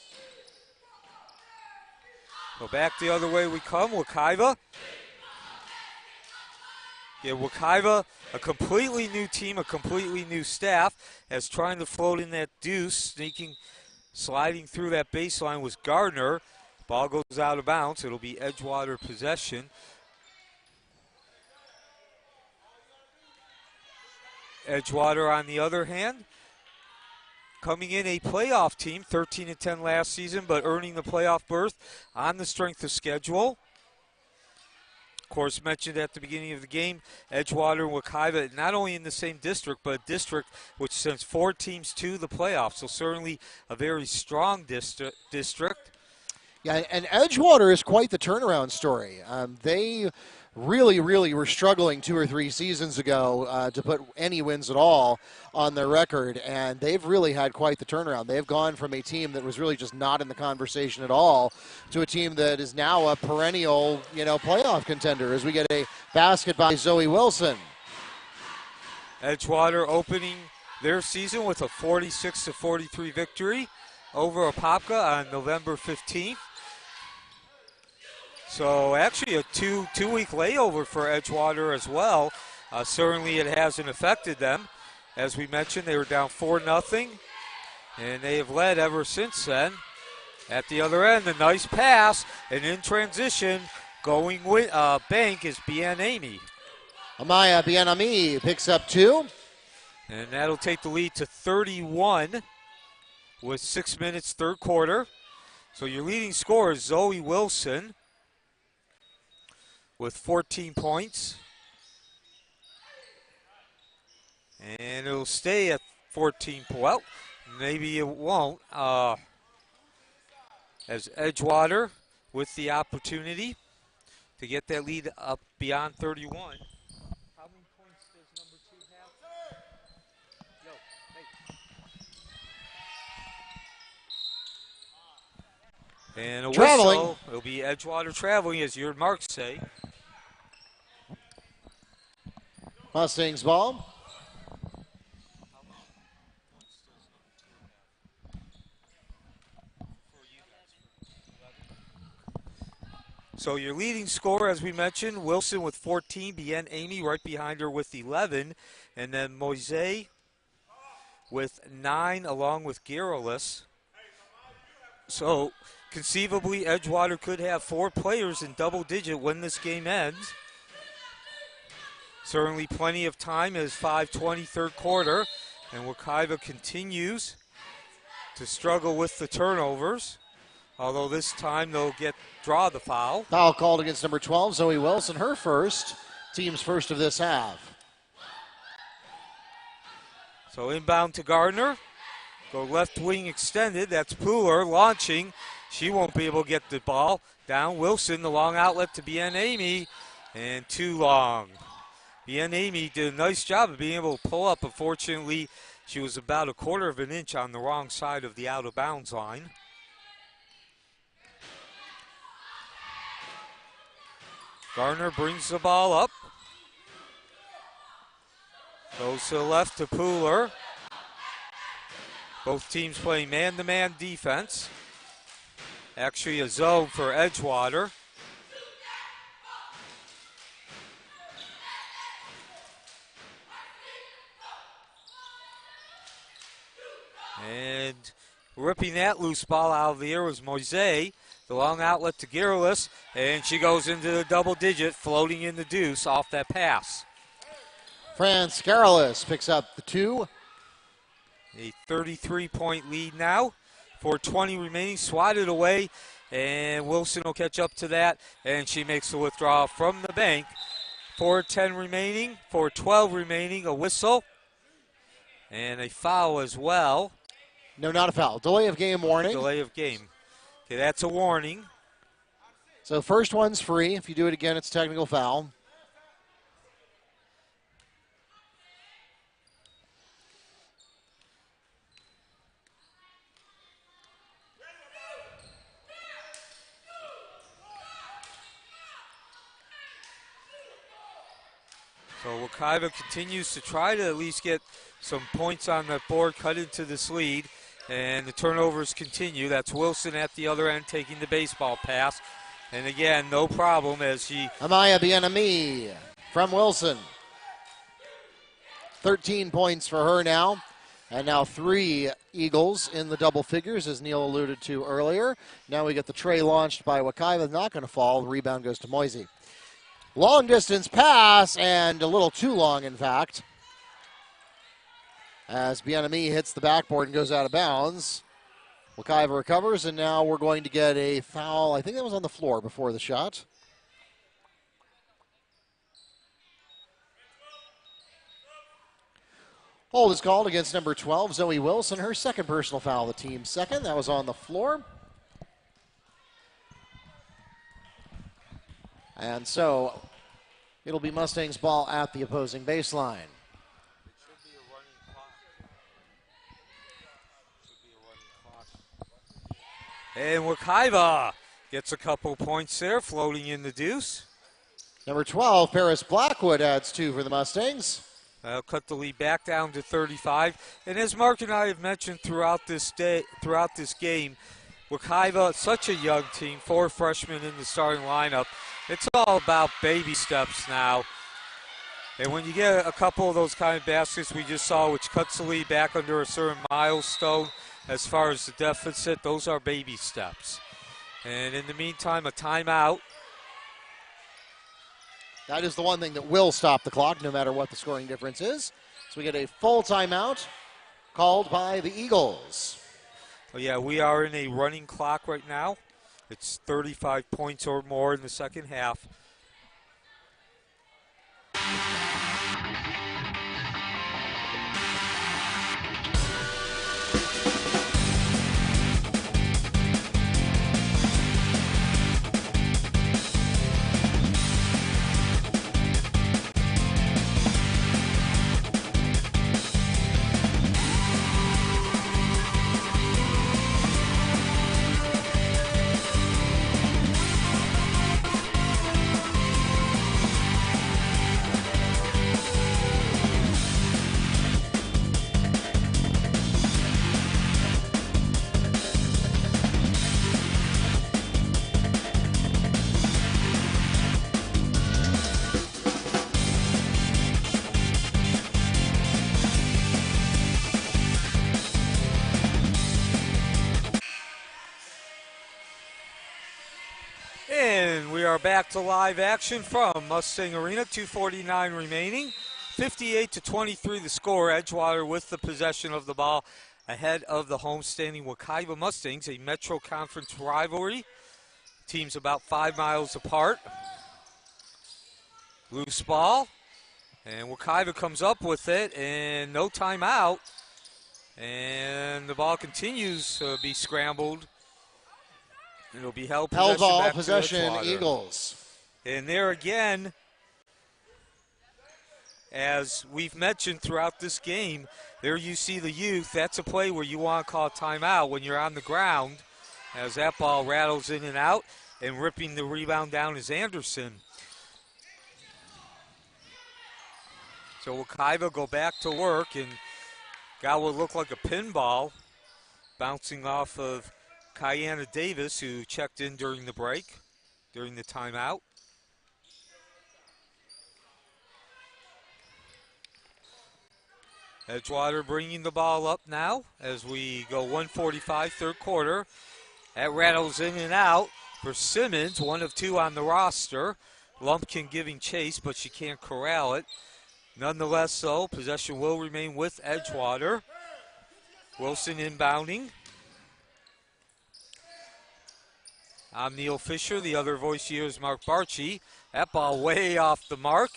So back the other way we come, Wekiva. Yeah, Wekiva, a completely new team, a completely new staff, as trying to float in that deuce, sliding through that baseline was Gardner. Ball goes out of bounds. It'll be Edgewater possession. Edgewater, on the other hand, coming in a playoff team, 13-10 last season, but earning the playoff berth on the strength of schedule. Of course, mentioned at the beginning of the game, Edgewater and Wekiva not only in the same district, but a district which sends 4 teams to the playoffs. So certainly a very strong district. Yeah, and Edgewater is quite the turnaround story. They really were struggling 2 or 3 seasons ago to put any wins at all on their record, and they've really had quite the turnaround. They've gone from a team that was really just not in the conversation at all to a team that is now a perennial, playoff contender as we get a basket by Zoe Wilson. Edgewater opening their season with a 46-43 victory over Apopka on November 15th. So actually a two-week layover for Edgewater as well. Certainly it hasn't affected them. As we mentioned, they were down 4-0, and they have led ever since then. At the other end, a nice pass, and in transition, going with bank is Bien Amy. Amaya Bien-Ami picks up 2. And that'll take the lead to 31 with 6 minutes, third quarter. So your leading scorer is Zoe Wilson with 14 points. And it'll stay at 14 points. Well, maybe it won't. As Edgewater with the opportunity to get that lead up beyond 31. How many points does number 2 have? Yo, hey. And a Traveling. whistle. It'll be Edgewater traveling, as your marks say. Mustangs ball. So your leading scorer, as we mentioned, Wilson with 14, Bien Amy right behind her with 11, and then Moise with 9 along with Garrulus. So conceivably Edgewater could have 4 players in double digit when this game ends. Certainly plenty of time as 5:20 third quarter, and Wekiva continues to struggle with the turnovers, although this time they'll draw the foul. Foul called against number 12, Zoe Wilson, her first, team's first of this half. So inbound to Gardner. Go left wing extended. That's Pooler launching. She won't be able to get the ball. Down Wilson, the long outlet to Bien Amy, and too long. Bien Amy did a nice job of being able to pull up. Unfortunately, she was about a quarter of an inch on the wrong side of the out of bounds line. Gardner brings the ball up. Goes to the left to Pooler. Both teams playing man-to-man defense. Actually a zone for Edgewater. And ripping that loose ball out of the air was Moise. The long outlet to Garrulus, and she goes into the double digit, floating in the deuce off that pass. France Garrulus picks up the 2. A 33-point lead now. 4:20 remaining, swatted away, And Wilson will catch up to that, and she makes the withdrawal from the bank. 4:10 remaining, 4:12 remaining, a whistle, and a foul as well. No, not a foul. Delay of game warning. Delay of game. Okay, that's a warning. So first one's free. If you do it again, it's technical foul. So Wekiva continues to try to at least get some points on the board, cut into this lead, and the turnovers continue. That's Wilson at the other end taking the baseball pass. And again, no problem as she... Amaya Bien-Ami from Wilson. 13 points for her now. And now 3 Eagles in the double figures, as Neil alluded to earlier. Now we get the tray launched by Wekiva. Not going to fall. The rebound goes to Moisey. Long distance pass, and a little too long, in fact, as Bien-Ami hits the backboard and goes out of bounds. Wekiva recovers, and now we're going to get a foul. I think that was on the floor before the shot. Hold is called against number 12, Zoe Wilson. Her second personal foul, the team's second. That was on the floor. And so it'll be Mustangs ball at the opposing baseline. And Wekiva gets a couple points there, floating in the deuce. Number 12, Paris Blackwood, adds 2 for the Mustangs. That'll cut the lead back down to 35. And as Mark and I have mentioned throughout this game, Wekiva, such a young team, 4 freshmen in the starting lineup. It's all about baby steps now. And when you get a couple of those kind of baskets we just saw, which cuts the lead back under a certain milestone as far as the deficit, those are baby steps. And in the meantime, a timeout. That is the one thing that will stop the clock, no matter what the scoring difference is. So we get a full timeout called by the Eagles. Well, yeah, we are in a running clock right now. It's 35 points or more in the second half. Back to live action from Mustang Arena. 2:49 remaining. 58-23 the score. Edgewater with the possession of the ball ahead of the homestanding Wekiva Mustangs, a Metro Conference rivalry. Teams about 5 miles apart. Loose ball. And Wekiva comes up with it, and no timeout. And the ball continues to be scrambled. It'll be held ball, possession, Eagles. And there again, as we've mentioned throughout this game, there you see the youth. That's a play where you want to call a timeout when you're on the ground, as that ball rattles in and out, and ripping the rebound down is Anderson. So Wekiva go back to work and got what looked like a pinball bouncing off of Kiana Davis, who checked in during the break, during the timeout. Edgewater bringing the ball up now as we go 1:45 third quarter. That rattles in and out for Simmons, 1 of 2 on the roster. Lumpkin giving chase, but she can't corral it. Nonetheless, though, possession will remain with Edgewater. Wilson inbounding. I'm Neil Fisher. The other voice here is Mark Barchi. That ball way off the mark.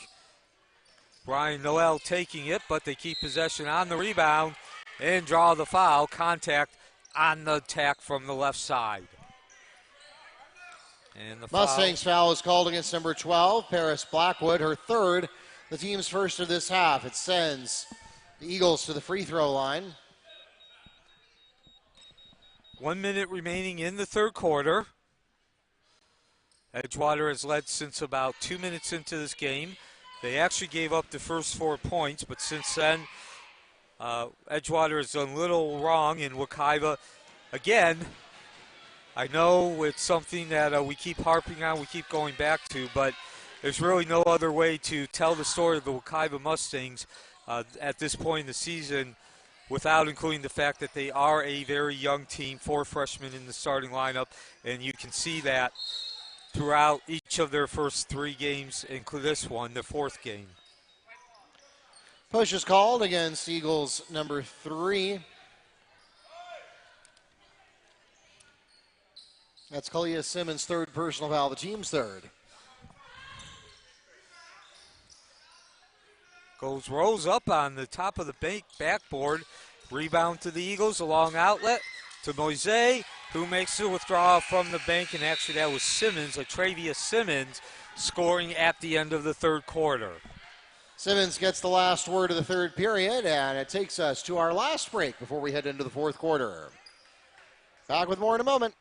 Brian Noel taking it, but they keep possession on the rebound and draw the foul. Contact on the attack from the left side. And the Mustangs foul is called against number 12, Paris Blackwood, her third, the team's first of this half. It sends the Eagles to the free throw line. 1 minute remaining in the third quarter. Edgewater has led since about 2 minutes into this game. They actually gave up the first 4 points, but since then, Edgewater has done little wrong in Wekiva. Again, I know it's something that we keep harping on, we keep going back to, but there's really no other way to tell the story of the Wekiva Mustangs at this point in the season without including the fact that they are a very young team, 4 freshmen in the starting lineup, and you can see that throughout each of their first 3 games, including this one, the 4th game. Push is called against Eagles number 3. That's Kalia Simmons' third personal foul, the team's third. Rolls up on the top of the backboard. Rebound to the Eagles, a long outlet to Moise, who makes the withdrawal from the bank, and actually that was Simmons, Latravia Simmons, scoring at the end of the third quarter. Simmons gets the last word of the third period, and it takes us to our last break before we head into the fourth quarter. Back with more in a moment.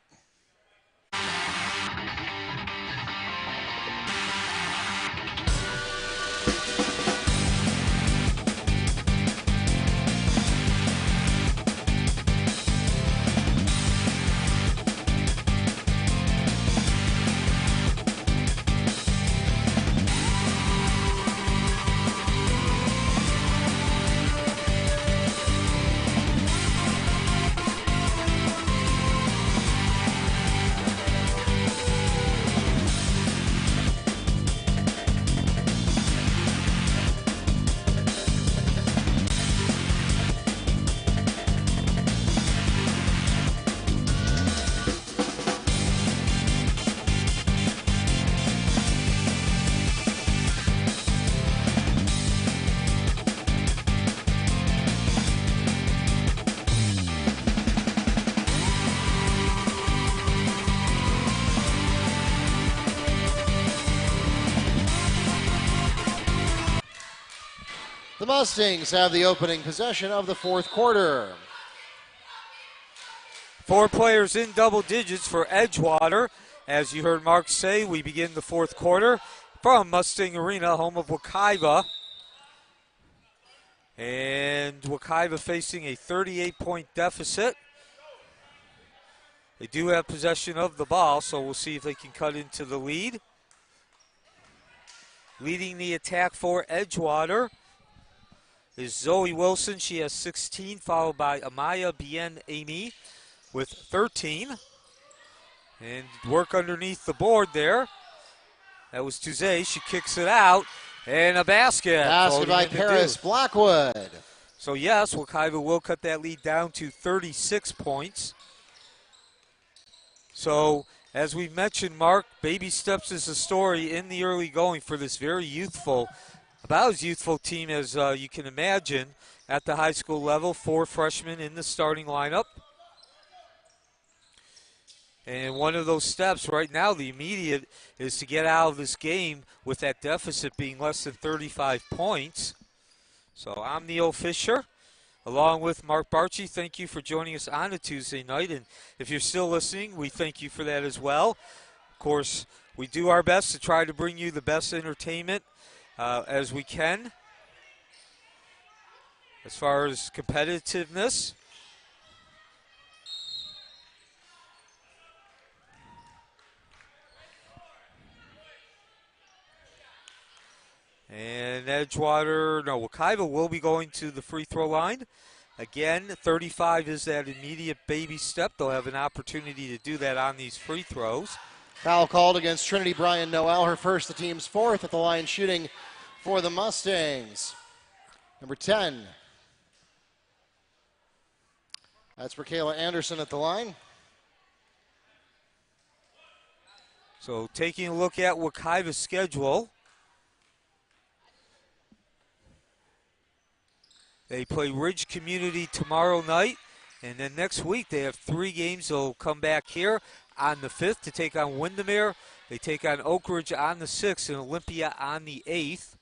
The Mustangs have the opening possession of the fourth quarter. 4 players in double digits for Edgewater. As you heard Mark say, we begin the fourth quarter from Mustang Arena, home of Wekiva. And Wekiva facing a 38-point deficit. They do have possession of the ball, so we'll see if they can cut into the lead. Leading the attack for Edgewater is Zoe Wilson. She has 16, followed by Amaya Bien-Amy with 13. And work underneath the board there. That was Tuze. She kicks it out. And a basket. Basket by Paris Blackwood. So yes, Wekiva will cut that lead down to 36 points. So, as we mentioned, Mark, baby steps is the story in the early going for this very youthful, about as youthful team as you can imagine at the high school level. 4 freshmen in the starting lineup. And one of those steps right now, the immediate, is to get out of this game with that deficit being less than 35 points. So I'm Neil Fisher, along with Mark Barchi. Thank you for joining us on a Tuesday night. And if you're still listening, we thank you for that as well. Of course, we do our best to try to bring you the best entertainment as we can as far as competitiveness. And Wekiva will be going to the free throw line. Again, 35 is that immediate baby step. They'll have an opportunity to do that on these free throws. Foul called against Trinity Bryan Noel, her first, the team's fourth at the line shooting for the Mustangs. Number 10. That's Raquela Anderson at the line. So taking a look at Wekiva's schedule, they play Ridge Community tomorrow night, and then next week they have 3 games. They'll come back here on the 5th to take on Windermere. They take on Oak Ridge on the 6th and Olympia on the 8th.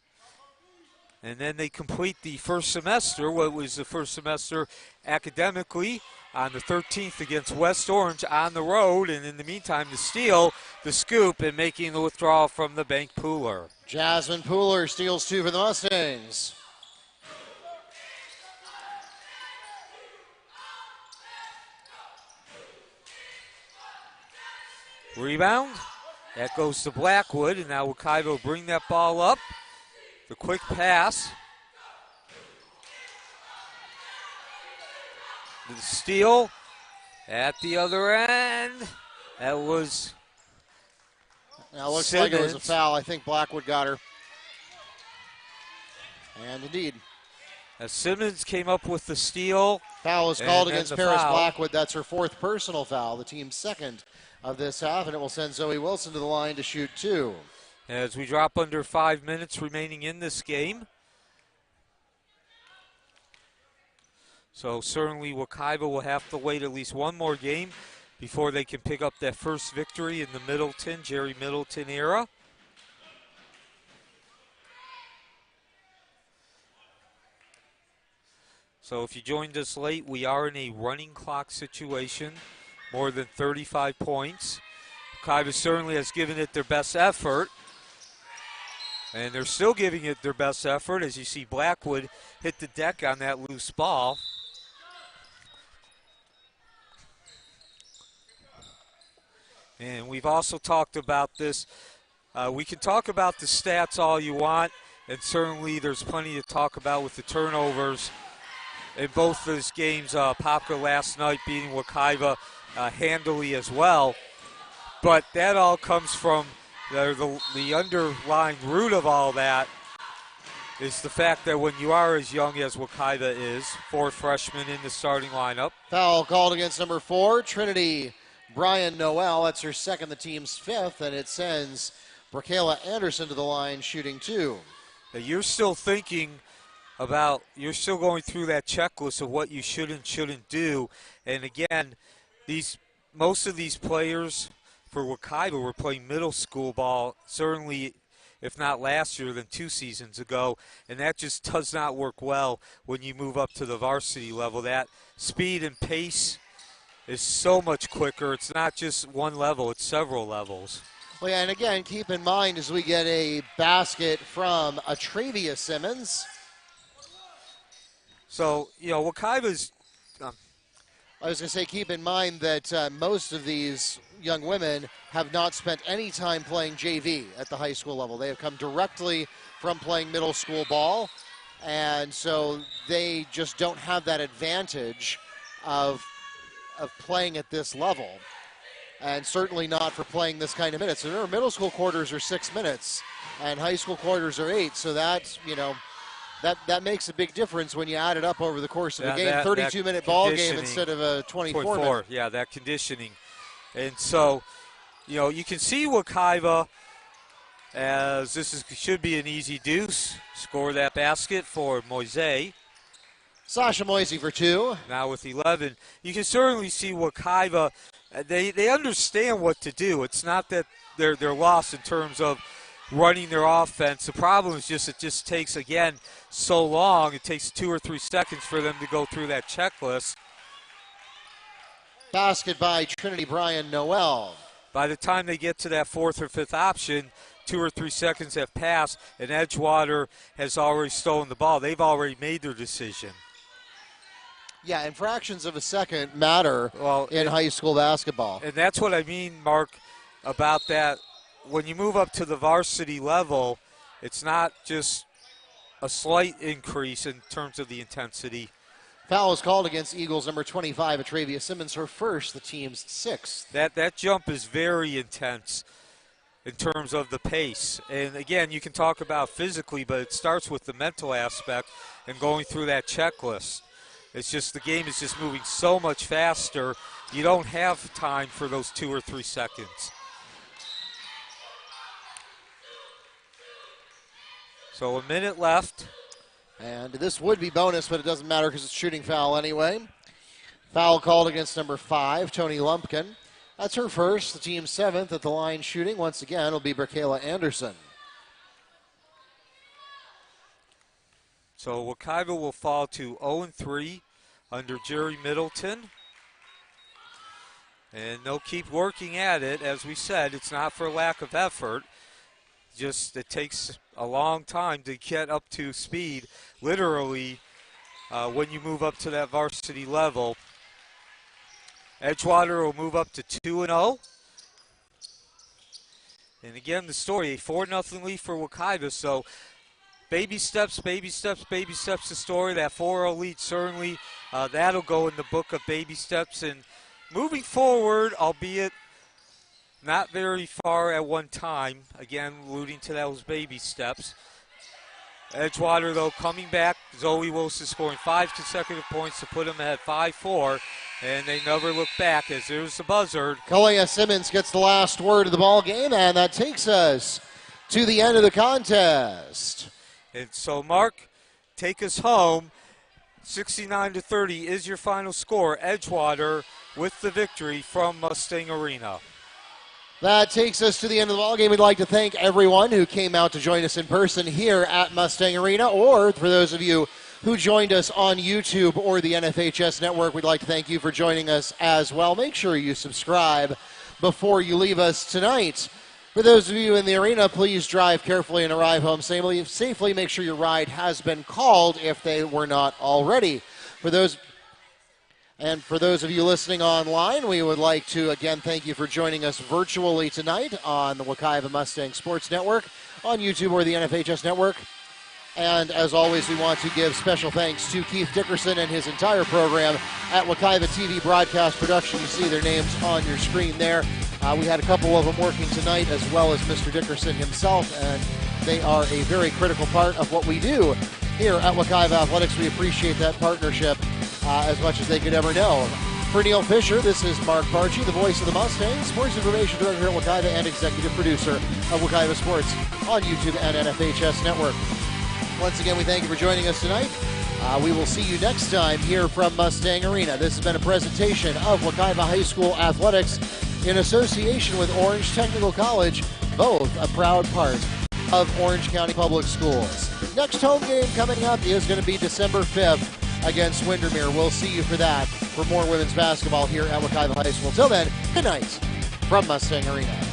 And then they complete the first semester, what was the first semester academically, on the 13th against West Orange on the road. And in the meantime, to steal the scoop and making the withdrawal from the bank Pooler. Jasmine Pooler steals 2 for the Mustangs. Rebound. That goes to Blackwood, and now Wekiva will bring that ball up. The quick pass. The steal at the other end. That was Now it looks Simmons. like it was a foul. I think Blackwood got her. And indeed. As Simmons came up with the steal. Foul is called And against the Paris foul. Blackwood. That's her 4th personal foul, the team's 2nd of this half, and it will send Zoe Wilson to the line to shoot 2. As we drop under 5 minutes remaining in this game. So certainly Wekiva will have to wait at least one more game before they can pick up that first victory in the Middleton, Jerry Middleton era. So if you joined us late, we are in a running clock situation, more than 35 points. Wekiva certainly has given it their best effort. And they're still giving it their best effort as you see Blackwood hit the deck on that loose ball. And we've also talked about this. We can talk about the stats all you want, and certainly there's plenty to talk about with the turnovers. In both those games, Popka last night beating Wekiva handily as well. But that all comes from the underlying root of all that is the fact that when you are as young as Wekiva is, 4 freshmen in the starting lineup. Foul called against number 4, Trinity Brian Noel. That's her 2nd, the team's 5th, and it sends Bracayla Anderson to the line shooting 2. Now you're still thinking about, you're still going through that checklist of what you should and shouldn't do. And again, most of these players for Wekiva were playing middle school ball, certainly if not last year, then 2 seasons ago. And that just does not work well when you move up to the varsity level. That speed and pace is so much quicker. It's not just one level, it's several levels. Well, yeah, and again, keep in mind as we get a basket from Atravia Simmons. So, Wekiva's I was going to say, keep in mind that most of these young women have not spent any time playing JV at the high school level. They have come directly from playing middle school ball, and so they just don't have that advantage of playing at this level, and certainly not for playing this kind of minutes. So remember, middle school quarters are 6 minutes, and high school quarters are 8, so that's, that makes a big difference when you add it up over the course of a game. 32-minute ball game instead of a 24-minute. Yeah, that conditioning. And so, you can see Wekiva as should be an easy deuce. Score that basket for Moise. Sasha Moise for 2. Now with 11. You can certainly see Wekiva, they understand what to do. It's not that they're lost in terms of running their offense. The problem is it just takes, again, so long. It takes 2 or 3 seconds for them to go through that checklist. Basket by Trinity Brian Noel. By the time they get to that 4th or 5th option, 2 or 3 seconds have passed, and Edgewater has already stolen the ball. They've already made their decision. Yeah, and fractions of a second matter in high school basketball. And that's what I mean, Mark, about that. When you move up to the varsity level, it's not just a slight increase in terms of the intensity. Foul is called against Eagles number 25, Atravia Simmons, her 1st, the team's 6th. That jump is very intense in terms of the pace. And again, you can talk about physically, but it starts with the mental aspect and going through that checklist. It's just the game is just moving so much faster. You don't have time for those 2 or 3 seconds. So a minute left. And this would be bonus, but it doesn't matter because it's shooting foul anyway. Foul called against number 5, Tony Lumpkin. That's her first, the team's 7th at the line shooting. Once again, will be Berkayla Anderson. So Wekiva will fall to 0-3 under Jerry Middleton. And they'll keep working at it. As we said, it's not for lack of effort. Just it takes a long time to get up to speed, literally, when you move up to that varsity level. Edgewater will move up to 2-0. And again, the story, a 4-0 lead for Wekiva. So baby steps, baby steps, baby steps, the story. That 4-0 lead, certainly, that'll go in the book of baby steps. And moving forward, albeit not very far at one time, again, alluding to those baby steps. Edgewater, though, coming back. Zoe Wilson scoring 5 consecutive points to put them at 5-4, and they never look back as there's the buzzer. Kalia Simmons gets the last word of the ball game, and that takes us to the end of the contest. And so, Mark, take us home. 69-30 is your final score. Edgewater with the victory from Mustang Arena. That takes us to the end of the ballgame. We'd like to thank everyone who came out to join us in person here at Mustang Arena, or for those of you who joined us on YouTube or the NFHS Network, we'd like to thank you for joining us as well. Make sure you subscribe before you leave us tonight. For those of you in the arena, please drive carefully and arrive home safely. Make sure your ride has been called if they were not already. For those of you listening online, we would like to again thank you for joining us virtually tonight on the Wekiva Mustang Sports Network, on YouTube or the NFHS Network. And as always, we want to give special thanks to Keith Dickerson and his entire program at Wekiva TV Broadcast Production. You see their names on your screen there. We had a couple of them working tonight, as well as Mr. Dickerson himself, and they are a very critical part of what we do here at Wekiva Athletics. We appreciate that partnership as much as they could ever know. For Neil Fisher, this is Mark Barchi, the voice of the Mustangs, Sports Information Director at Wekiva and Executive Producer of Wekiva Sports on YouTube and NFHS Network. Once again, we thank you for joining us tonight. We will see you next time here from Mustang Arena. This has been a presentation of Wekiva High School Athletics in association with Orange Technical College, both a proud part of Orange County Public Schools. Next home game coming up is going to be December 5th against Windermere. We'll see you for that, for more women's basketball here at Wekiva High School. Till then, good night from Mustang Arena.